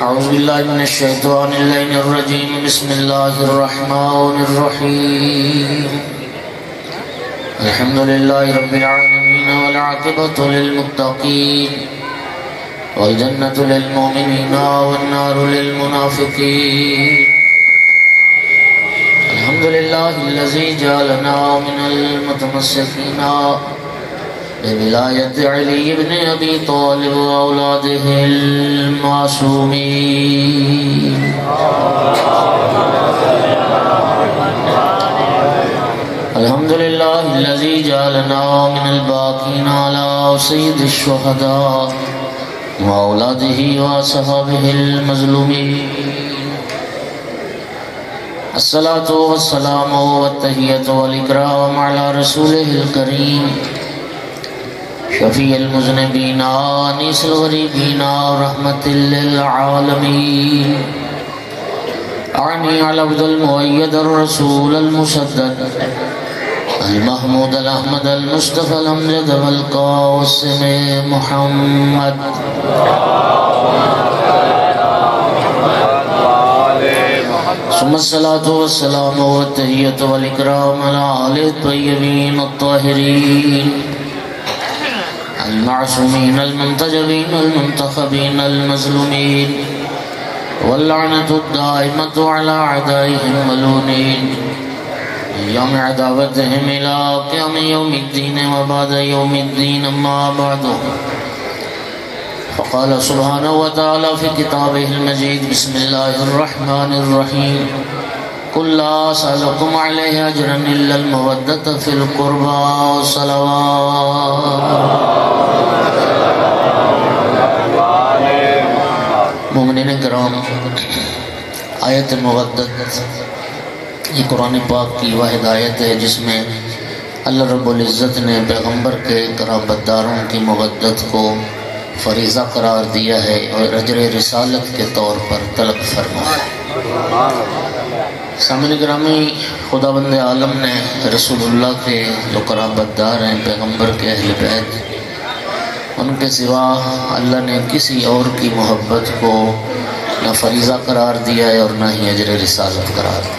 أعوذ بالله من الشيطان اللعين الرجيم. بسم الله الرحمن الرحيم. الحمد لله رب العالمين والعاقبة للمتقين والجنة للمؤمنين والنار للمنافقين. الحمد لله الذي جعلنا من المتمسكين بولاية علي بن أبي طالب وأولاده المعصومين. الحمد لله الذي جعلنا من الباقين على سيد الشهداء وأولاده وأصحابه المظلومين. الصلاة والسلام والتحية والإكرام على رسوله الكريم شفيع المذنبين آنس الغريبين رحمة للعالمين. أعني على عبد المؤيد الرسول المسدد المحمود الأحمد المصطفى الأمجد والقاسم محمد. ثم الصلاة والسلام والتحية والإكرام على آل الطيبين الطاهرين المعصومين المنتجبين المنتخبين المظلومين واللعنة الدائمة على أعدائهم ملعونين يوم عداوتهم إلى قيام يوم الدين وبعد يوم الدين. أما بعد فقال سبحانه وتعالى في كتابه المجيد. بسم الله الرحمن الرحيم. قل لا أسألكم عليه أجرا إلا المودة في القربى والصلوات. مومنین کرام، آیت مودت یہ قرآن پاک کی واحد آیت ہے جس میں اللہ رب العزت نے پیغمبر کے قرابت داروں کی مودت کو فریضہ قرار دیا ہے اور اجر رسالت کے طور پر طلب فرمایا ہے. سامعین گرامی، خداوند عالم نے رسول اللہ کے جو قرابت دار ہیں، پیغمبر کے اہل بیت، ان کے سوا اللہ نے کسی اور کی محبت کو نہ فریضہ قرار دیا ہے اور نہ ہی اجر رسالت قرار دیا.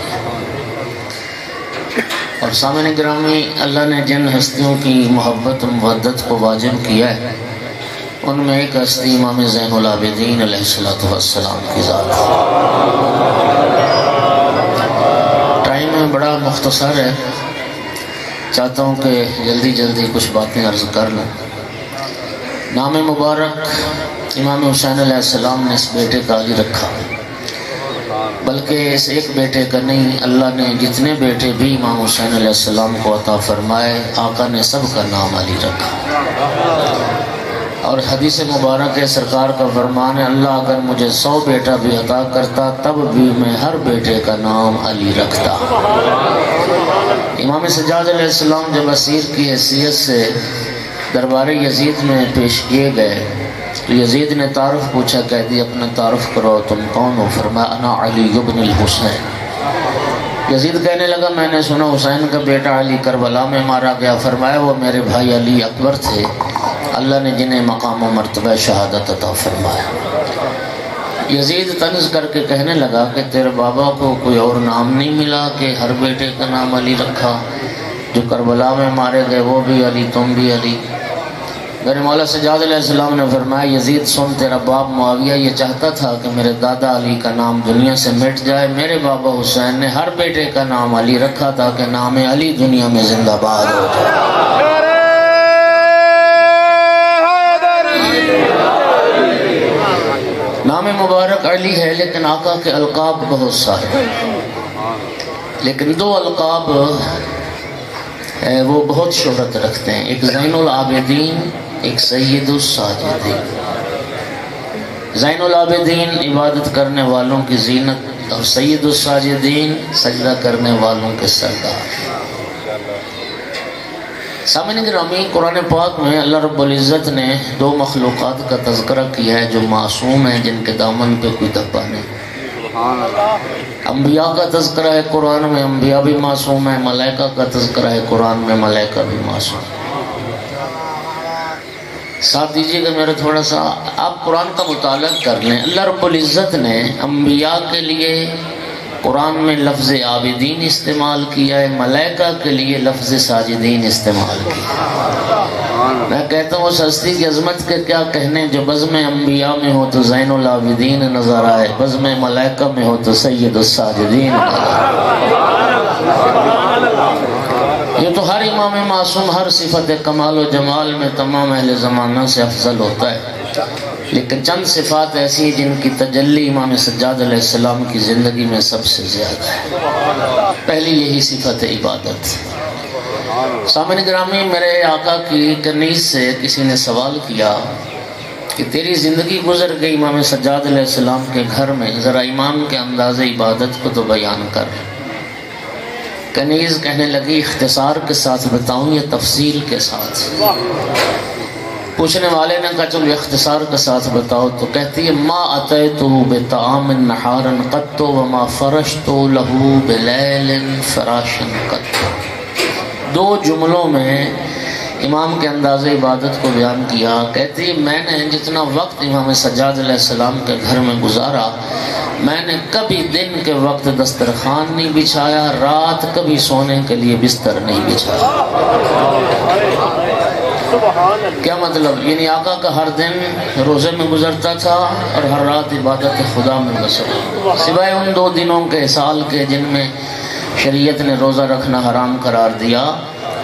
اور سامعین گرامی، اللہ نے جن ہستیوں کی محبت و مودت کو واجب کیا ہے ان میں ایک ہستی امام زین العابدین علیہ السلام کی ذات ہے. ٹائم میں بڑا مختصر ہے، چاہتا ہوں کہ جلدی جلدی کچھ باتیں عرض کر لوں. نام مبارک امام حسین علیہ السلام نے اس بیٹے کا علی رکھا، بلکہ اس ایک بیٹے کا نہیں، اللہ نے جتنے بیٹے بھی امام حسین علیہ السلام کو عطا فرمائے آقا نے سب کا نام علی رکھا. اور حدیث مبارک ہے، سرکار کا فرمان ہے، اللہ اگر مجھے 100 بیٹا بھی عطا کرتا تب بھی میں ہر بیٹے کا نام علی رکھتا. امام سجاد علیہ السلام جب اسیر کی حیثیت سے دربار یزید میں پیش کیے گئے تو یزید نے تعارف پوچھا، قیدی اپنا تعارف کرو، تم کون ہو؟ فرمایا انا علی بن الحسین. یزید کہنے لگا میں نے سنا حسین کا بیٹا علی کربلا میں مارا گیا. فرمایا وہ میرے بھائی علی اکبر تھے، اللہ نے جنہیں مقام و مرتبہ شہادت عطا فرمایا. یزید طنز کر کے کہنے لگا کہ تیرے بابا کو کوئی اور نام نہیں ملا کہ ہر بیٹے کا نام علی رکھا؟ جو کربلا میں مارے گئے وہ بھی علی، تم بھی علی. میرے مولا سجاد علیہ السلام نے فرمایا یزید سن، تیرا باپ معاویہ یہ چاہتا تھا کہ میرے دادا علی کا نام دنیا سے مٹ جائے، میرے بابا حسین نے ہر بیٹے کا نام علی رکھا تاکہ نام علی دنیا میں زندہ باد ہو جائے. نام مبارک علی ہے لیکن آقا کے القاب بہت سارے، لیکن 2 القاب وہ بہت شہرت رکھتے ہیں، ایک زین العابدین، ایک سید الساجدین. زین العابدین عبادت کرنے والوں کی زینت اور سید الساجدین سجدہ کرنے والوں کے سردار. سامعین گرامی، قرآن پاک میں اللہ رب العزت نے 2 مخلوقات کا تذکرہ کیا ہے جو معصوم ہیں، جن کے دامن پہ کوئی دھبا نہیں. انبیاء کا تذکرہ ہے قرآن میں، انبیاء بھی معصوم ہیں. ملائکہ کا تذکرہ ہے قرآن میں، ملائکہ بھی معصوم. ساتھ دیجیے کہ میرا تھوڑا سا آپ قرآن کا مطالعہ کر لیں. اللہ رب العزت نے انبیاء کے لیے قرآن میں لفظ عابدین استعمال کیا ہے، ملائکہ کے لیے لفظ ساجدین استعمال کیا. میں کہتا ہوں اس ہستی کی عظمت کے کیا کہنے جو بزم انبیاء میں ہو تو زین العابدین نظر آئے، بزم ملائکہ میں ہو تو سید الساجدین نظر آئے. یہ تو ہر امام معصوم ہر صفت کمال و جمال میں تمام اہل زمانہ سے افضل ہوتا ہے، لیکن چند صفات ایسی ہیں جن کی تجلی امام سجاد علیہ السلام کی زندگی میں سب سے زیادہ ہے. پہلی یہی صفت ہے عبادت. سامعین گرامی، میرے آقا کی کنیز سے کسی نے سوال کیا کہ تیری زندگی گزر گئی امام سجاد علیہ السلام کے گھر میں، ذرا امام کے انداز عبادت کو تو بیان کر. کنیز کہنے لگی اختصار کے ساتھ بتاؤں یا تفصیل کے ساتھ؟ پوچھنے والے نے کہا چلو اختصار کے ساتھ بتاؤ. تو کہتی ہے ما اتیتو بطعام نحارا قط وما فرشتو لہو بلیل فراشا قط. دو جملوں میں امام کے انداز عبادت کو بیان کیا. کہتی ہے میں نے جتنا وقت امام سجاد علیہ السلام کے گھر میں گزارا، میں نے کبھی دن کے وقت دسترخوان نہیں بچھایا، رات کبھی سونے کے لیے بستر نہیں بچھایا. کیا مطلب؟ یعنی آقا کا ہر دن روزے میں گزرتا تھا اور ہر رات عبادت خدا میں بسر، سوائے ان 2 دنوں کے سال کے جن میں شریعت نے روزہ رکھنا حرام قرار دیا.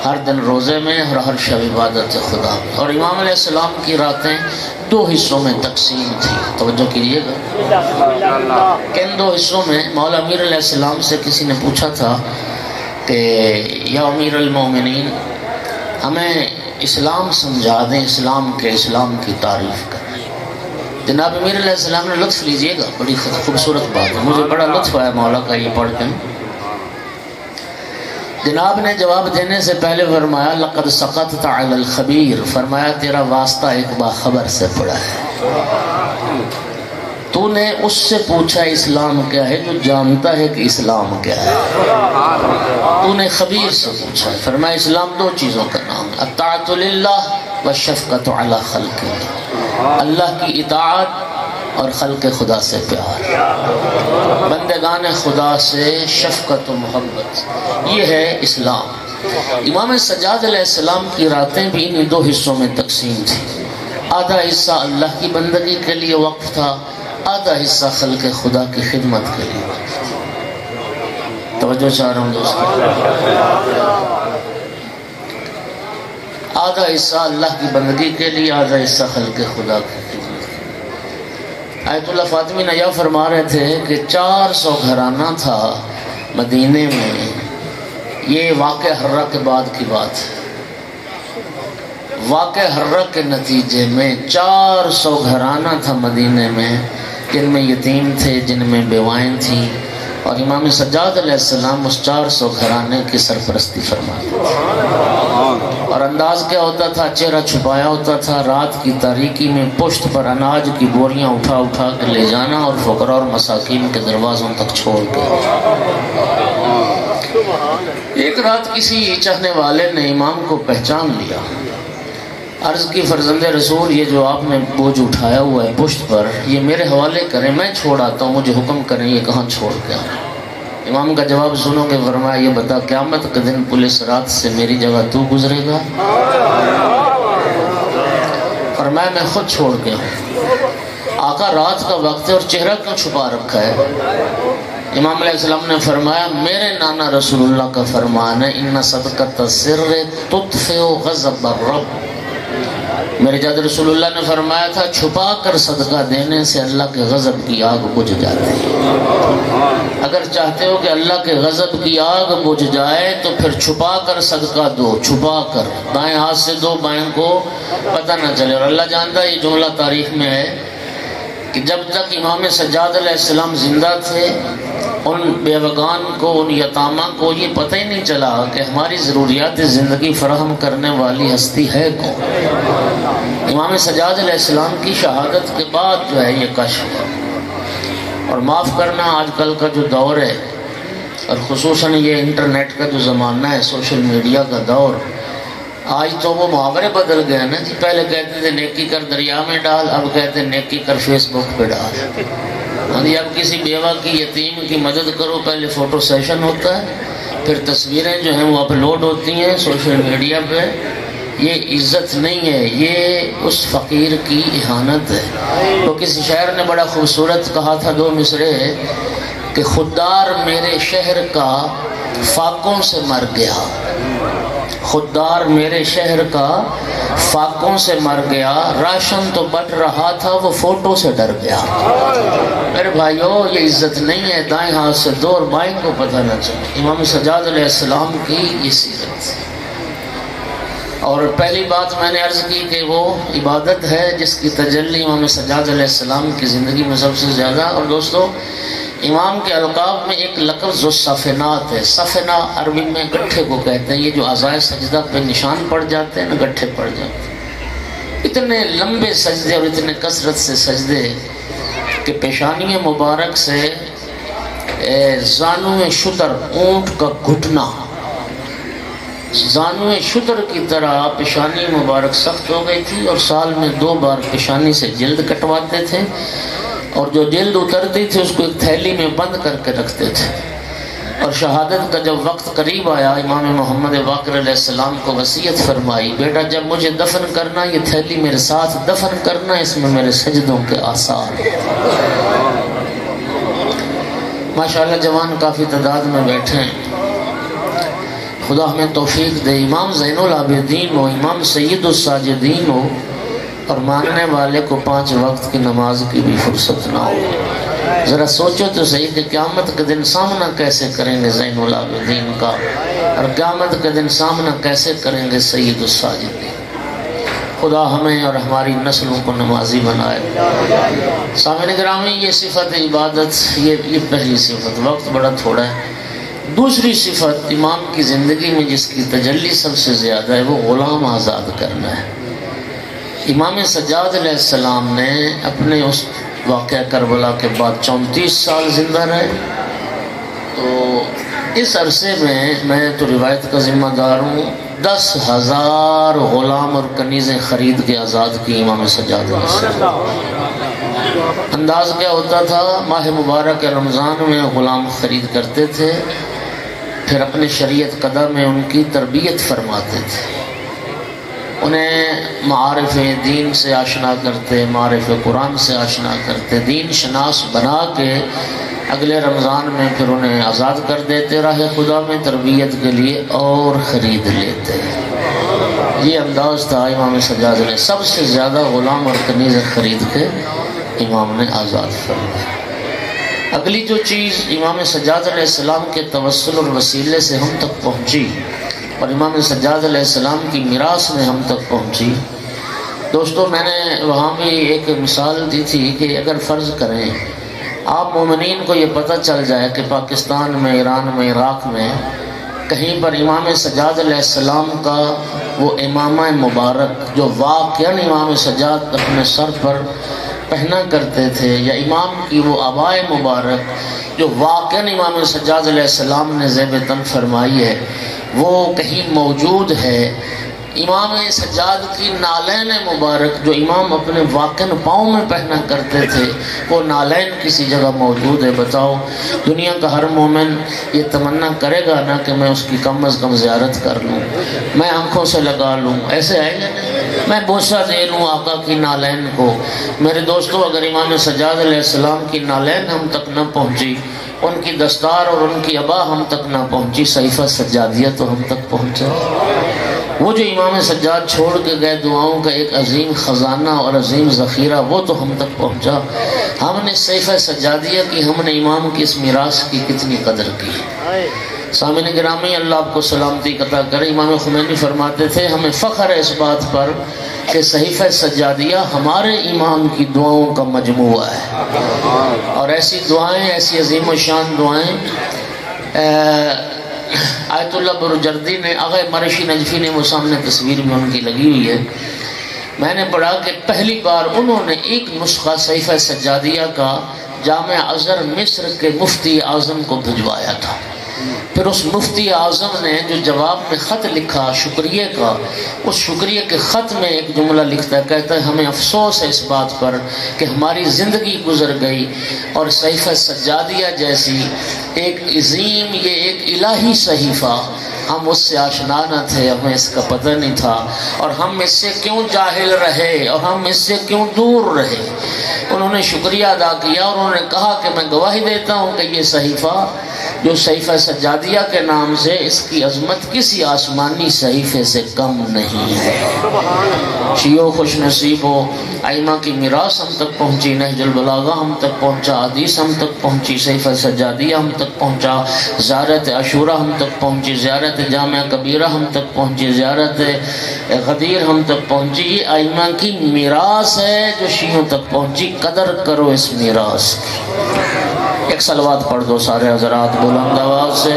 ہر دن روزے میں اور ہر شب عبادت خدا میں. اور امام علیہ السلام کی راتیں 2 حصوں میں تقسیم تھی. توجہ کیجیے گا کہ ان 2 حصوں میں مولا امیر علیہ السلام سے کسی نے پوچھا تھا کہ یا امیر المومنین ہمیں اسلام سمجھا دیں، اسلام کی تعریف کریں. جناب امیر علیہ السلام نے لطف لیجیے گا، بڑی خوبصورت بات ہے، مجھے بڑا لطف آیا مولا کا یہ پڑھ کے. جناب نے جواب دینے سے پہلے فرمایا لقد سقطت علی الخبیر، فرمایا تیرا واسطہ ایک باخبر سے پڑا ہے. تو نے اس سے پوچھا اسلام کیا ہے جو جانتا ہے کہ اسلام کیا ہے. تو نے خبیر سے پوچھا. فرمایا اسلام 2 چیزوں کا نام ہے، الطاعۃ للہ والشفقۃ علی خلق اللہ، اللہ کی اطاعت اور خلق خدا سے پیار، بندگان خدا سے شفقت و محبت، یہ ہے اسلام. امام سجاد علیہ السلام کی راتیں بھی ان 2 حصوں میں تقسیم تھی. آدھا حصہ اللہ کی بندگی کے لیے وقف تھا، آدھا حصہ خلق خدا کی خدمت کے لیے وقف تھا. توجہ چاہ رہا ہوں دوستو، آدھا حصہ اللہ کی بندگی کے لیے، آدھا حصہ خلق خدا کی خدمت. آیت اللہ فاطمی نیا فرما رہے تھے کہ 400 گھرانہ تھا مدینے میں. یہ واقع حرہ کے بعد کی بات ہے. واقع حرہ کے نتیجے میں 400 گھرانہ تھا مدینے میں، جن میں یتیم تھے، جن میں بیوائیں تھیں، اور امام سجاد علیہ السلام اس 400 گھرانے کی سرپرستی فرماتے تھے. اور انداز کیا ہوتا تھا؟ چہرہ چھپایا ہوتا تھا. رات کی تاریکی میں پشت پر اناج کی بوریاں اٹھا کے لے جانا اور فقراء اور مساکین کے دروازوں تک چھوڑ کے. ایک رات کسی چاہنے والے نے امام کو پہچان لیا. عرض کی فرزند رسول یہ جو آپ نے بوجھ اٹھایا ہوا ہے پشت پر، یہ میرے حوالے کریں، میں چھوڑ آتا ہوں، مجھے حکم کریں یہ کہاں چھوڑ کے آؤں. امام کا جواب سنو گے. فرمایا یہ بتا قیامت کے دن پولیس رات سے میری جگہ تو گزرے گا؟ فرمایا میں خود چھوڑ کے ہوں. آقا رات کا وقت ہے اور چہرہ کیوں چھپا رکھا ہے؟ امام علیہ السلام نے فرمایا میرے نانا رسول اللہ کا فرمان ہے ان صدقۃ السر تطفئ غضب الرب. میرے جد رسول اللہ نے فرمایا تھا چھپا کر صدقہ دینے سے اللہ کے غضب کی آگ بجھ جاتی ہے. اگر چاہتے ہو کہ اللہ کے غضب کی آگ بجھ جائے تو پھر چھپا کر صدقہ دو، چھپا کر دائیں ہاتھ سے دو، بائیں کو پتہ نہ چلے. اور اللہ جانتا ہے یہ جملہ تاریخ میں ہے کہ جب تک امام سجاد علیہ السلام زندہ تھے ان بیوگان کو، ان یتامہ کو یہ پتہ ہی نہیں چلا کہ ہماری ضروریات زندگی فراہم کرنے والی ہستی ہے کون. امام سجاد علیہ السلام کی شہادت کے بعد جو ہے یہ کشف ہوا. اور معاف کرنا آج کل کا جو دور ہے اور خصوصاً یہ انٹرنیٹ کا جو زمانہ ہے، سوشل میڈیا کا دور، آج تو وہ محاورے بدل گئے نا جی، پہلے کہتے تھے نیکی کر دریا میں ڈال، اب کہتے ہیں نیکی کر فیس بک پہ ڈال۔ ہاں جی، اب کسی بیوہ کی یتیم کی مدد کرو، پہلے فوٹو سیشن ہوتا ہے، پھر تصویریں جو ہیں وہ اپلوڈ ہوتی ہیں سوشل میڈیا پہ۔ یہ عزت نہیں ہے، یہ اس فقیر کی اہانت ہے۔ تو کسی شاعر نے بڑا خوبصورت کہا تھا، دو مصرے کہ خوددار میرے شہر کا فاقوں سے مر گیا، خوددار میرے شہر کا فاقوں سے مر گیا، راشن تو بٹ رہا تھا وہ فوٹو سے ڈر گیا۔ میرے بھائیو، یہ عزت نہیں ہے، دائیں ہاتھ سے دو اور بائیں کو پتہ نہ چلے۔ امام سجاد علیہ السلام کی یہ سیرت۔ اور پہلی بات میں نے عرض کی کہ وہ عبادت ہے جس کی تجلی امام سجاد علیہ السلام کی زندگی میں سب سے زیادہ۔ اور دوستو، امام کے القاب میں ایک لفظ جو صفنات ہے، صفنہ عربی میں گٹھے کو کہتے ہیں، یہ جو اعضائے سجدہ پہ نشان پڑ جاتے ہیں نا، گٹھے پڑ جاتے ہیں۔ اتنے لمبے سجدے اور اتنے کثرت سے سجدے کہ پیشانی مبارک سے زانو شتر، اونٹ کا گھٹنا، زانو شتر کی طرح پیشانی مبارک سخت ہو گئی تھی، اور سال میں 2 بار پیشانی سے جلد کٹواتے تھے، اور جو جلد اترتی تھی اس کو ایک تھیلی میں بند کر کے رکھتے تھے۔ اور شہادت کا جب وقت قریب آیا، امام محمد باقر علیہ السلام کو وصیت فرمائی، بیٹا جب مجھے دفن کرنا یہ تھیلی میرے ساتھ دفن کرنا، اس میں میرے سجدوں کے آثار۔ ماشاءاللہ جوان کافی تعداد میں بیٹھے ہیں، خدا ہمیں توفیق دے۔ امام زین العابدین ہو، امام سید الساجدین ہو، اور ماننے والے کو 5 وقت کی نماز کی بھی فرصت نہ ہو۔ ذرا سوچو تو صحیح کہ قیامت کے دن سامنا کیسے کریں گے زین العابدین کا، اور قیامت کے دن سامنا کیسے کریں گے سید الساجدین۔ خدا ہمیں اور ہماری نسلوں کو نمازی بنائے۔ سامعین گرامی، یہ صفت عبادت، یہ پہلی صفت، وقت بڑا تھوڑا ہے۔ دوسری صفت امام کی زندگی میں جس کی تجلی سب سے زیادہ ہے، وہ غلام آزاد کرنا ہے۔ امام سجاد علیہ السلام نے اپنے اس واقعہ کربلا کے بعد 34 سال زندہ رہے، تو اس عرصے میں تو روایت کا ذمہ دار ہوں، 10,000 غلام اور کنیزیں خرید کے آزاد کی امام سجاد علیہ السلام۔ انداز کیا ہوتا تھا؟ ماہ مبارک رمضان میں غلام خرید کرتے تھے، پھر اپنے شریعت قدہ میں ان کی تربیت فرماتے تھے، انہیں معارف دین سے آشنا کرتے، معارف قرآن سے آشنا کرتے، دین شناس بنا کے اگلے رمضان میں پھر انہیں آزاد کر دیتے، راہ خدا میں تربیت کے لیے اور خرید لیتے۔ یہ انداز تھا امام سجاد نے، سب سے زیادہ غلام اور کنیز خرید کے امام نے آزاد فرمایا۔ اگلی جو چیز امام سجاد علیہ السلام کے توسل اور وسیلے سے ہم تک پہنچی، اور امام سجاد علیہ السلام کی میراث میں ہم تک پہنچی، دوستو میں نے وہاں بھی ایک مثال دی تھی کہ اگر فرض کریں آپ مومنین کو یہ پتہ چل جائے کہ پاکستان میں، ایران میں، عراق میں کہیں پر امام سجاد علیہ السلام کا وہ امامہ مبارک جو واقعاً امام سجاد اپنے سر پر پہنا کرتے تھے، یا امام کی وہ عبائے مبارک جو واقعاً امام سجاد علیہ السلام نے زیب تن فرمائی ہے، وہ کہیں موجود ہے۔ امام سجاد کی نالین مبارک جو امام اپنے واقعاً پاؤں میں پہنا کرتے تھے، وہ نالین کسی جگہ موجود ہے۔ بتاؤ، دنیا کا ہر مومن یہ تمنا کرے گا نا کہ میں اس کی کم از کم زیارت کر لوں، میں آنکھوں سے لگا لوں، ایسے ہے یا نہیں؟ میں بوسہ دے لوں آقا کی نالین کو۔ میرے دوستو، اگر امام سجاد علیہ السلام کی نالین ہم تک نہ پہنچی، ان کی دستار اور ان کی عبا ہم تک نہ پہنچی، صحیفہ سجادیہ تو ہم تک پہنچا۔ وہ جو امام سجاد چھوڑ کے گئے دعاؤں کا ایک عظیم خزانہ اور عظیم ذخیرہ، وہ تو ہم تک پہنچا۔ ہم نے صحیفہ سجادیہ کی، ہم نے امام کی اس میراث کی کتنی قدر کی۔ سامعین گرامی، اللہ آپ کو سلامتی عطا کرے۔ امام خمینی فرماتے تھے ہمیں فخر ہے اس بات پر کہ صحیفہ سجادیہ ہمارے امام کی دعاؤں کا مجموعہ ہے، اور ایسی دعائیں، ایسی عظیم و شان دعائیں آیت اللہ برجردی نے، آغا مرشی نجفی نے، وہ سامنے تصویر میں ان کی لگی ہوئی ہے، میں نے پڑھا کہ پہلی بار انہوں نے ایک نسخہ صحیفہ سجادیہ کا جامع ازہر مصر کے مفتی اعظم کو بھجوایا تھا۔ پھر اس مفتی اعظم نے جو جواب میں خط لکھا شکریہ کا، اس شکریہ کے خط میں ایک جملہ لکھتا ہے، کہتا ہے ہمیں افسوس ہے اس بات پر کہ ہماری زندگی گزر گئی اور صحیفہ سجادیہ جیسی ایک عظیم، یہ ایک الہی صحیفہ، ہم اس سے آشنا نہ تھے، ہمیں اس کا پتہ نہیں تھا، اور ہم اس سے کیوں جاہل رہے اور ہم اس سے کیوں دور رہے۔ انہوں نے شکریہ ادا کیا اور انہوں نے کہا کہ میں گواہی دیتا ہوں کہ یہ صحیفہ جو صحیفہ سجادیہ کے نام سے، اس کی عظمت کسی آسمانی صحیفے سے کم نہیں ہے۔ شیعو خوش نصیب ہو، ائمہ کی میراث ہم تک پہنچی، نہج البلاغہ ہم تک پہنچا، حدیث ہم تک پہنچی، صحیفہ سجادیہ ہم تک پہنچا، زیارت عاشورہ ہم تک پہنچی، زیارت جامعہ کبیرہ ہم تک پہنچی، زیارت غدیر ہم تک پہنچی۔ یہ ائمہ کی میراث ہے جو شیعوں تک پہنچی، قدر کرو اس میراث کی۔ ایک صلوات پڑھ دو سارے حضرات بلند آواز سے۔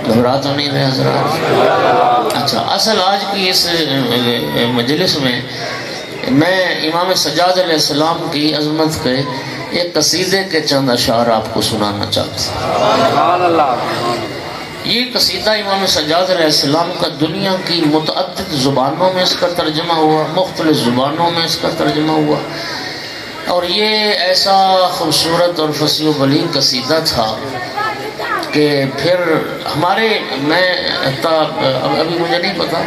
گھبرا تو نہیں رہے حضرات؟ اچھا، اصل آج کی اس مجلس میں امام سجاد علیہ السلام کی عظمت کے ایک قصیدے کے چند اشعار آپ کو سنانا چاہتا ہوں۔ یہ قصیدہ امام سجاد علیہ السلام کا دنیا کی متعدد زبانوں میں اس کا ترجمہ ہوا، مختلف زبانوں میں اس کا ترجمہ ہوا، اور یہ ایسا خوبصورت اور فصیح و بلیغ قصیدہ تھا کہ پھر ابھی مجھے نہیں پتا،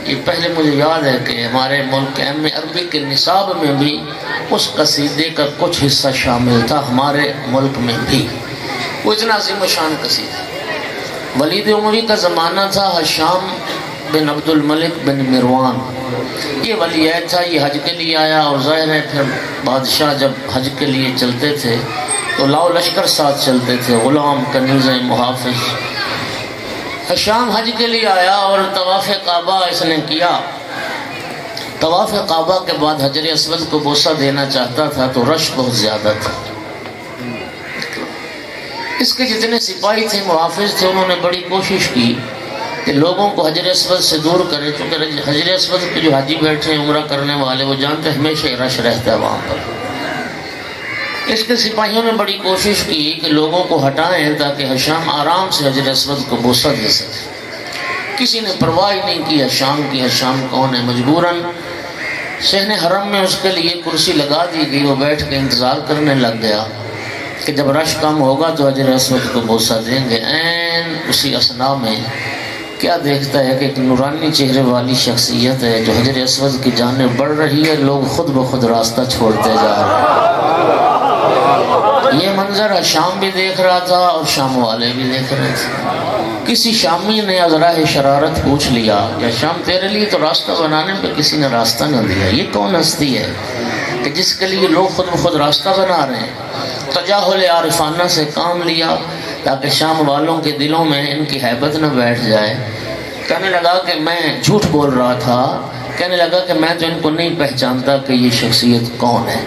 یہ پہلے مجھے یاد ہے کہ ہمارے ملک ایم عربی کے نصاب میں بھی اس قصیدے کا کچھ حصہ شامل تھا، ہمارے ملک میں بھی۔ وہ اتنا عظیم و شان قصیدہ، ولید اموی کا زمانہ تھا، ہشام بن عبد الملک بن مروان یہ ولی عہد تھا، یہ حج کے لیے آیا، اور ظاہر ہے پھر بادشاہ جب حج کے لیے چلتے تھے تو لاؤ لشکر ساتھ چلتے تھے، غلام، کنیز، محافظ۔ ہشام حج کے لیے آیا اور طواف کعبہ اس نے کیا۔ طواف کعبہ کے بعد حجر اسود کو بوسہ دینا چاہتا تھا تو رش بہت زیادہ تھا۔ اس کے جتنے سپاہی تھے، محافظ تھے، انہوں نے بڑی کوشش کی کہ لوگوں کو حجر اسود سے دور کرے، چونکہ حجر اسود پہ جو حاجی بیٹھے ہیں عمرہ کرنے والے، وہ جانتے ہیں ہمیشہ رش رہتا ہے وہاں پر۔ اس کے سپاہیوں نے بڑی کوشش کی کہ لوگوں کو ہٹائیں تاکہ ہشام آرام سے حجر اسود کو بوسہ دے سکے۔ کسی نے پرواہ نہیں کی ہشام کی، ہشام کون ہے، مجبوراً صحن حرم میں اس کے لیے کرسی لگا دی گئی، وہ بیٹھ کے انتظار کرنے لگ گیا کہ جب رش کم ہوگا تو حجر اسود کو بوسہ دیں گے۔ عین اسی اثناء میں کیا دیکھتا ہے کہ ایک نورانی چہرے والی شخصیت ہے جو حجر اسود کی جانب بڑھ رہی ہے، لوگ خود بخود راستہ چھوڑتے جا رہے ہیں۔ یہ منظر شام بھی دیکھ رہا تھا اور شام والے بھی دیکھ رہے تھے۔ کسی شامی نے ازراہ شرارت پوچھ لیا، یا شام تیرے لیے تو راستہ بنانے پہ کسی نے راستہ نہ دیا، یہ کون ہستی ہے کہ جس کے لیے لوگ خود بخود راستہ بنا رہے ہیں؟ تجاہل عارفانہ سے کام لیا تاکہ شام والوں کے دلوں میں ان کی ہیبت نہ بیٹھ جائے۔ کہنے لگا کہ میں جھوٹ بول رہا تھا، کہنے لگا کہ میں تو ان کو نہیں پہچانتا کہ یہ شخصیت کون ہے۔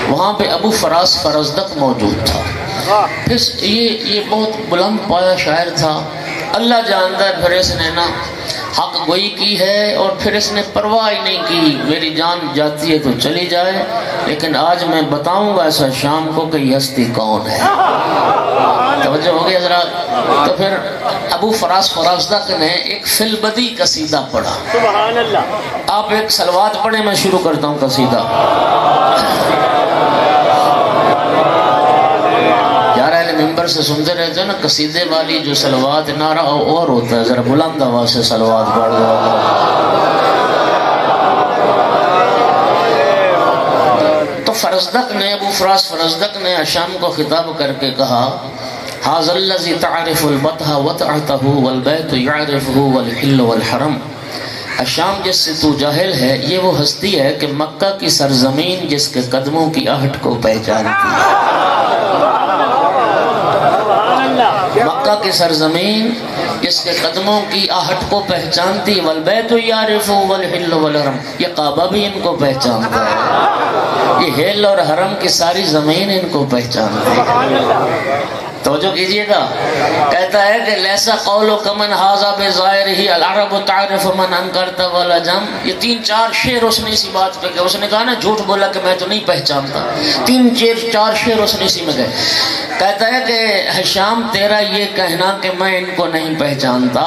وہاں پہ ابو فراس فرزدق موجود تھا، پھر یہ بہت بلند پایا شاعر تھا، اللہ جانتا ہے، پھر اس نے نا حق گوئی کی ہے اور پھر اس نے پرواہ ہی نہیں کی، میری جان جاتی ہے تو چلی جائے، لیکن آج میں بتاؤں گا ایسا شام کو کہ یہ ہستی کون ہے۔ توجہ ہو گئی حضرات؟ تو پھر ابو فراس فرزدق نے ایک فی البدی قصیدہ پڑھا۔ سبحان اللہ۔ آپ ایک صلوات پڑھیں، میں شروع کرتا ہوں قصیدہ۔ یار اہل ممبر سے سنتے رہتے ہیں نا قصیدے والی جو صلوات نعرہ اور ہوتا ہے، ذرا بلند آواز سے صلوات پڑھ دو۔ تو فرزدق نے، ابو فراس فرزدق نے ہشام کو خطاب کر کے کہا، ھذا الذی تعرف البطح وطعتہ والبیت یعرفہ والحل والحرم۔ ہشام جس سے تو جاہل ہے، یہ وہ ہستی ہے کہ مکہ کی سرزمین جس کے قدموں کی آہٹ کو پہچانتی ہے۔ مکہ کی سرزمین جس کے قدموں کی آہٹ کو پہچانتی، والبیت یعرفہ والحل والحرم، یہ کعبہ بھی ان کو پہچانتا ہے، یہ حل اور حرم کی ساری زمین ان کو پہچانتی ہے۔ توجہ کیجئے گا، کہتا ہے کہ لیسا قول کمن ھذا بظاہرہ العرب تعرف من انکرت ولجم. یہ 3-4 شعر اس نے اسی بات پہ کہا. اس نے کہا نا جھوٹ بولا کہ میں تو نہیں پہچانتا. 3-4 شعر اس نے اسی میں کہے. کہتا ہے کہ ہشام تیرا یہ کہنا کہ میں ان کو نہیں پہچانتا،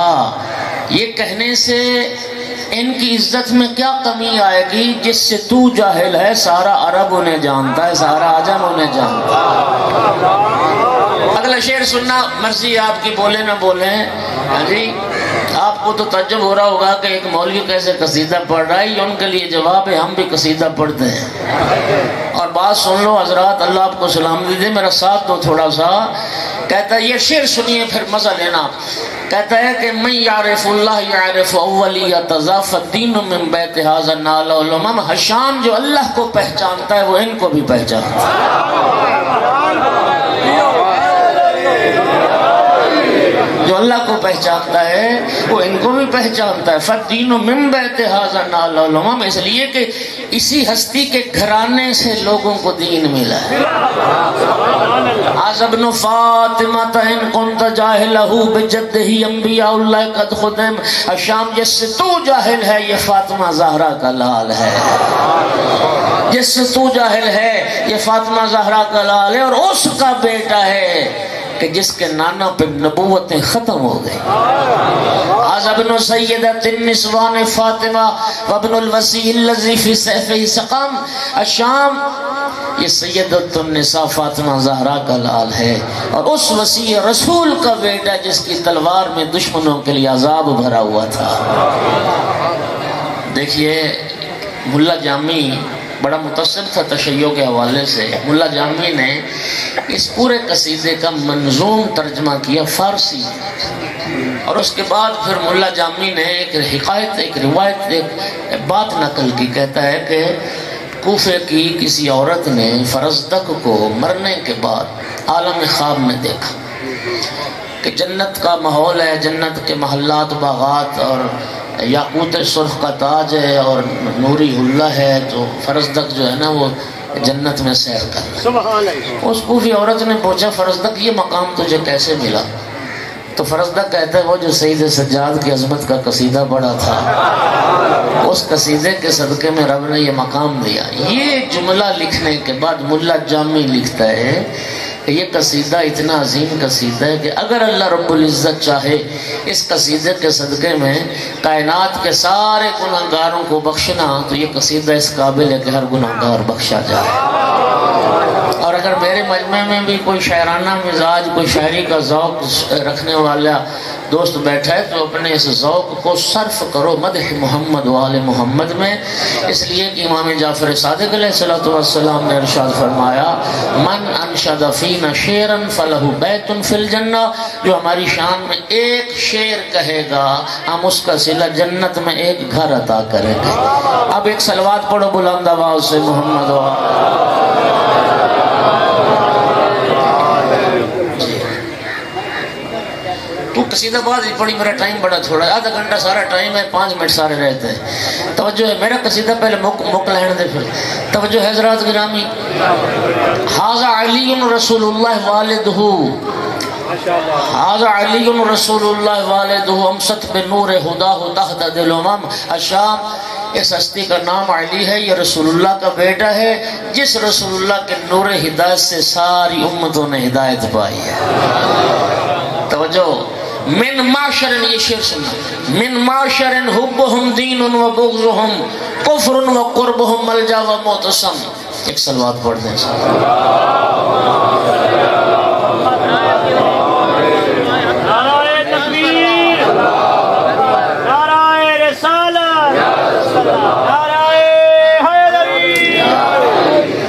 یہ کہنے سے ان کی عزت میں کیا کمی آئے گی؟ جس سے تو جاہل ہے سارا عرب انہیں جانتا ہے، سارا عجم انہیں جانتا ہے. اگلا شعر سننا، مرضی آپ کی، بولے نہ بولیں. ہاں جی، آپ کو تو تعجب ہو رہا ہوگا کہ ایک مولوی کیسے قصیدہ پڑھ رہا ہے. یہ ان کے لیے جواب ہے، ہم بھی قصیدہ پڑھتے ہیں. اور بات سن لو حضرات، اللہ آپ کو سلامتی دے، میرا ساتھ دو تھوڑا سا. کہتا ہے یہ شعر سنیے پھر مزہ لینا. کہتا ہے کہ من یعرف اللہ یعرف اولی تضاف الدین من بیت ھذا نال الامم. ہشام جو اللہ کو پہچانتا ہے وہ ان کو بھی پہچانتا ہے. جو اللہ کو پہچانتا ہے وہ ان کو بھی پہچانتا ہے. فالدین من بیت ھذا نال الامم، اس لیے کہ اسی ہستی کے گھرانے سے لوگوں کو دین ملا ہے. عز بن فاطمہ ان کنت جاہلہ بجدہ انبیاء اللہ قد خدم. ہشام جس سے تو جاہل ہے یہ فاطمہ زہرا کا لال ہے. جس سے تو جاہل ہے یہ فاطمہ زہرا کا لال ہے، اور اس کا بیٹا ہے کہ جس کے نانا پہ نبوتیں ختم ہو گئی. عز ابن سیدۃ النسوان فاطمہ وابن الوسیع الذی فی سیفہ سقم. الشام یہ سیدۃ النساء فاطمہ زہرا کا لال ہے، اور اس وسیع رسول کا بیٹا جس کی تلوار میں دشمنوں کے لیے عذاب بھرا ہوا تھا. دیکھیے ملا جامی بڑا متصل تھا تشیع کے حوالے سے. ملا جامی نے اس پورے قصیدے کا منظوم ترجمہ کیا فارسی، اور اس کے بعد پھر ملا جامی نے ایک حکایت، ایک روایت، ایک بات نقل کی. کہتا ہے کہ کوفے کی کسی عورت نے فرزدق کو مرنے کے بعد عالم خواب میں دیکھا کہ جنت کا ماحول ہے، جنت کے محلات، باغات، اور یاقوت سرخ کا تاج ہے، اور نوری حلہ ہے. تو فرزدق جو ہے نا وہ جنت میں سیر کر رہا ہے. اس کوفی عورت نے پوچھا فرزدق یہ مقام تجھے کیسے ملا؟ تو فرزدق کہتا ہے وہ جو سید سجاد کی عظمت کا قصیدہ پڑھا تھا اس قصیدے کے صدقے میں رب نے یہ مقام دیا. یہ جملہ لکھنے کے بعد ملا جامی لکھتا ہے کہ یہ قصیدہ اتنا عظیم قصیدہ ہے کہ اگر اللہ رب العزت چاہے اس قصیدے کے صدقے میں کائنات کے سارے گناہگاروں کو بخشنا تو یہ قصیدہ اس قابل ہے کہ ہر گناہگار بخشا جائے. اور اگر میرے مجمع میں بھی کوئی شاعرانہ مزاج، کوئی شاعری کا ذوق رکھنے والا دوست بیٹھا ہے تو اپنے اس ذوق کو صرف کرو مدح محمد و آل محمد میں. اس لیے کہ امام جعفر صادق علیہ السلام نے ارشاد فرمایا من انشد فینا شعرا فلہ بیت فی الجنہ. جو ہماری شان میں ایک شعر کہے گا ہم اس کا صلہ جنت میں ایک گھر عطا کریں گے. اب ایک صلوات پڑھو بلند آواز سے محمد و تو قصیدہ باز ہی پڑھی. میرا ٹائم بڑا تھوڑا ہے، آدھا گھنٹہ سارا ٹائم ہے، 5 منٹ سارے رہتے ہیں. توجہ ہے، میرا قصیدہ پہلے مک لہن دے پھر توجہ ہے حضرات گرامی. ھذا علی رسول اللہ والدہ، ھذا علی رسول اللہ والدہ امست بنور ہداہ تہتدی الامم. الشام اس ہستی کا نام علی ہے، یہ رسول اللہ کا بیٹا ہے جس رسول اللہ کے نور ہدایت سے ساری امتوں نے ہدایت پائی ہے. توجہ. من معشر، یہ شعر سننا، من معشر حبهم دین و بغضهم کفر و قربهم ملجا و معتصم. ایک صلوات پڑھ دیں. نعرہ تکبیر، نعرہ رسالت، نعرہ حیدری،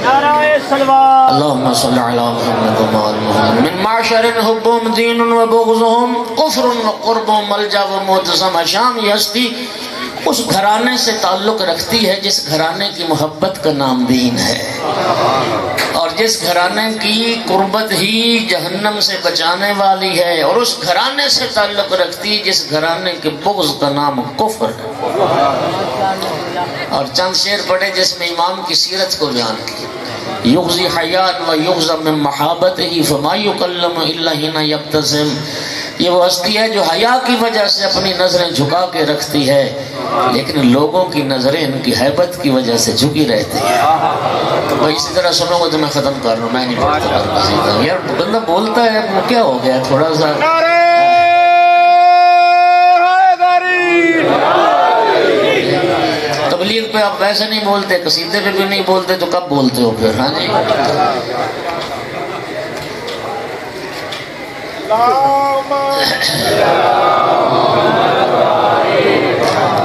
نعرہ صلوات. اللہم صلی علی محمد و آل محمد. من معشر حبهم دین و بغضهم کفر و قربهم ملجا و معتصم. شام یہ ہستی اس گھرانے سے تعلق رکھتی ہے جس گھرانے کی محبت کا نام دین ہے، اور جس گھرانے کی قربت ہی جہنم سے بچانے والی ہے، اور اس گھرانے سے تعلق رکھتی ہے جس گھرانے کے بغض کا نام کفر ہے. اور چند شعر پڑھے جس میں امام کی سیرت کو بیان کی. یغزی حیان و یغزم من محابتہ فما یکلم الا حین یبتسم. یہ وہ ہستی ہے جو حیا کی وجہ سے اپنی نظریں جھکا کے رکھتی ہے لیکن لوگوں کی نظریں ان کی ہیبت کی وجہ سے جھکی رہتی ہے. تو بھائی اسی طرح سنو گے تو میں ختم کر رہا ہوں، میں نہیں پڑھتا یار. بندہ بولتا ہے وہ کیا ہو گیا تھوڑا سا. تبلیغ پہ آپ ویسے نہیں بولتے، قصیدے پہ بھی نہیں بولتے، تو کب بولتے ہو پھر؟ ہاں جی.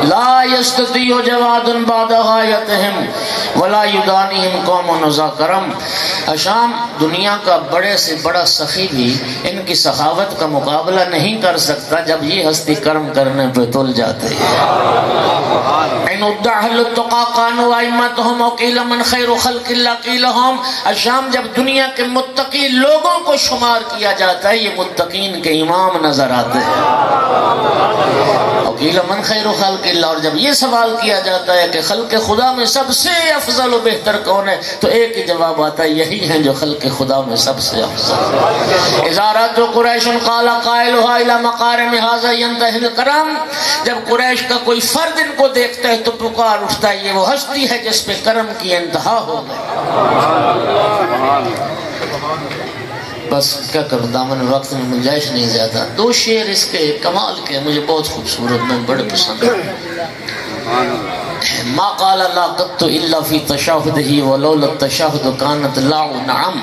لا یستطیع جواد بعد غایتہم ولا یدانیہم قوم ذا کرم. شام دنیا کا بڑے سے بڑا سخی بھی ان کی سخاوت کا مقابلہ نہیں کر سکتا جب یہ ہستی کرم کرنے پہ تل جاتے ہیں. ان ادعى اهل التقى كانوا ائمتهم وقيل من خير خلق الله قيل هم. شام جب دنیا کے متقی لوگوں کو شمار کیا جاتا ہے یہ متقین کے امام نظر آتے ہیں. وقیل من خیر خلق اللہ. اور جب یہ سوال کیا جاتا ہے کہ خلق خدا میں سب سے افضل و بہتر کون ہے تو ایک ہی جواب آتا ہے یہی ہیں جو خلق خدا میں سب سے افضل. اذا رات قریش قال قائلها الى مقارم هذا ينتهي الكرم. جب قریش کا کوئی فرد ان کو دیکھتا ہے تو پکار اٹھتا ہے یہ وہ ہستی ہے جس پہ کرم کی انتہا ہو گئی. بس کیا کروں، دامن وقت میں گنجائش نہیں زیادہ. دو شعر اس کے کمال کے مجھے بہت خوبصورت، میں بڑے پسند ہیں. ما قال لا قط الا فی تشاہدہ ولولا التشاہد کانت لا نعم.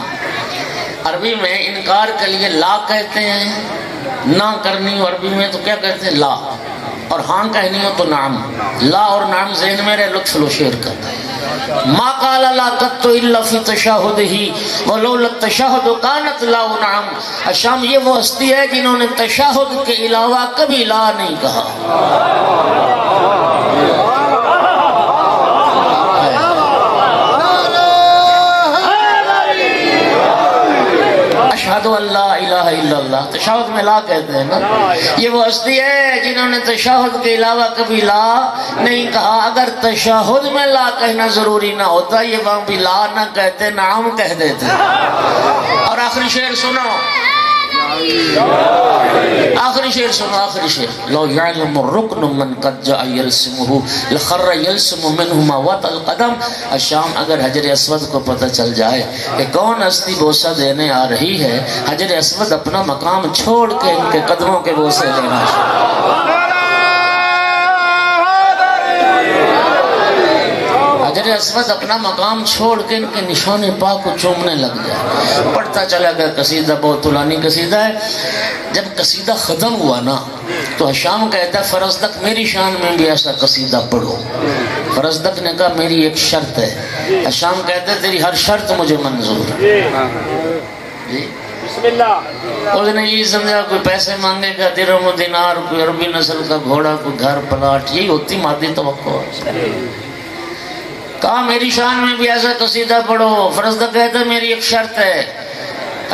عربی میں انکار کے لیے لا کہتے ہیں، نہ کرنی عربی میں تو کیا کہتے ہیں لا، اور ہاں کہنی ہو تو نعم. لا اور نعم ذہن میں رہے، لطف لو شعر کرتا ہے. ما قال لا قط الا فی تشاہدہ ولولا التشاہد کانت لا نعم. شام یہ وہ ہستی ہے جنہوں نے تشاہد کے علاوہ کبھی لا نہیں کہا. اشہد ان لا الہ الا اللہ. تشہد میں لا کہتے ہیں نا. یہ وہ ہستی ہے جنہوں نے تشہد کے علاوہ کبھی لا نہیں کہا. اگر تشہد میں لا کہنا ضروری نہ ہوتا یہ وہاں بھی لا نہ کہتے، نعم کہہ دیتے. اور آخری شعر سنو، آخری شعر سنو، آخری شعر. لو یعلم الرکن من قد جاء یلسمہ لخر یلسم منہما وط القدم. شام اگر حجر اسود کو پتہ چل جائے کہ کون ہستی بوسہ دینے آ رہی ہے، حجر اسود اپنا مقام چھوڑ کے ان کے قدموں کے بوسے لینا شروع. حجر اسود اپنا مقام چھوڑ کے ان کے نشان پاک کو چومنے لگ جائے. پڑھتا چلا گیا قصیدہ، بہت طولانی قصیدہ ہے. جب قصیدہ ختم ہوا نا تو شام کہتا ہے فرزدق میری شان میں بھی ایسا قصیدہ پڑھو. فرزدق نے کہا میری ایک شرط ہے. شام کہتا ہے تیری ہر شرط مجھے منظور ہے. جی بسم اللہ. اس نے یہ سمجھا کوئی پیسے مانگے گا، درہم و دینار، کوئی عربی نسل کا گھوڑا، کوئی گھر پلاٹ، یہی ہوتی مادی توقع. کہا میری شان میں بھی ایسا قصیدہ پڑھو. فرزدق کہتا ہے میری ایک شرط ہے.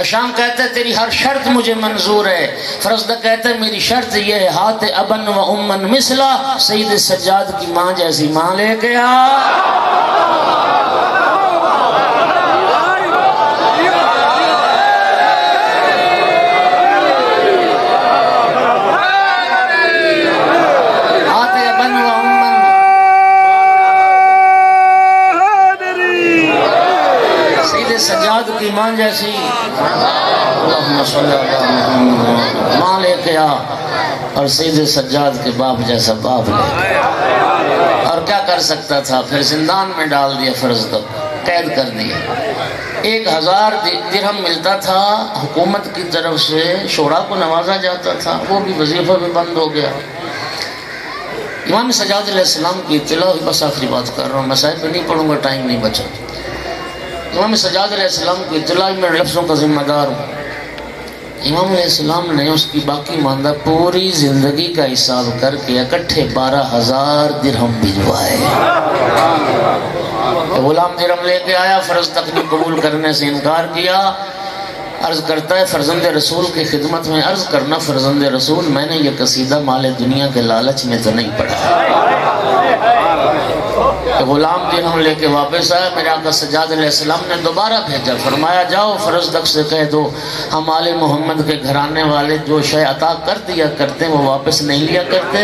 شام کہتا ہے تیری ہر شرط مجھے منظور ہے. فرزدق کہتا ہے میری شرط یہ ہے ہاتھ ابن و امن مثلا، سید سجاد کی ماں جیسی ماں لے کے آ. سجاد کی ماں جیسی اللہم صلی اللہ علیہ وسلم ماں لے کے آ، اور سید سجاد کے باپ جیسا باپ لے کے آ. اور کیا کر سکتا تھا؟ پھر زندان میں ڈال دیا فرزدق، قید کر دیا. 1000 درہم ملتا تھا حکومت کی طرف سے، شورا کو نوازا جاتا تھا، وہ بھی وظیفہ بھی بند ہو گیا. امام سجاد علیہ السلام کی اطلاع ہوئی. بس آخری بات کر رہا ہوں، مسائل پہ نہیں پڑھوں گا، ٹائم نہیں بچا. امام سجاد علیہ السلام کی اطلاع میں لفظوں کا ذمہ دار ہوں. امام علیہ السلام نے اس کی باقی ماندہ پوری زندگی کا حساب کر کے اکٹھے 12,000 درہم بھجوائے. غلام درہم لے کے آیا، فرزدق نے قبول کرنے سے انکار کیا. عرض کرتا ہے فرزند رسول کی خدمت میں عرض کرنا فرزند رسول میں نے یہ قصیدہ مال دنیا کے لالچ میں تو نہیں پڑھا. غلام دینوں لے کے واپس آیا، میرے آقا سجاد علیہ السلام نے دوبارہ بھیجا، فرمایا جاؤ فرزدق سے کہہ دو ہم آل محمد کے گھرانے والے جو شے عطا کر دیا کرتے وہ واپس نہیں لیا کرتے،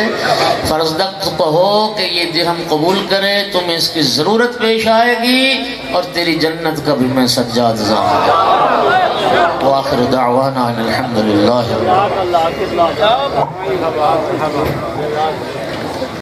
فرزدق کو کہو کہ یہ درہم قبول کرے، تمہیں اس کی ضرورت پیش آئے گی اور تیری جنت کا بھی میں سجاد ضامن۔ وآخر دعوانا ان الحمدللہ۔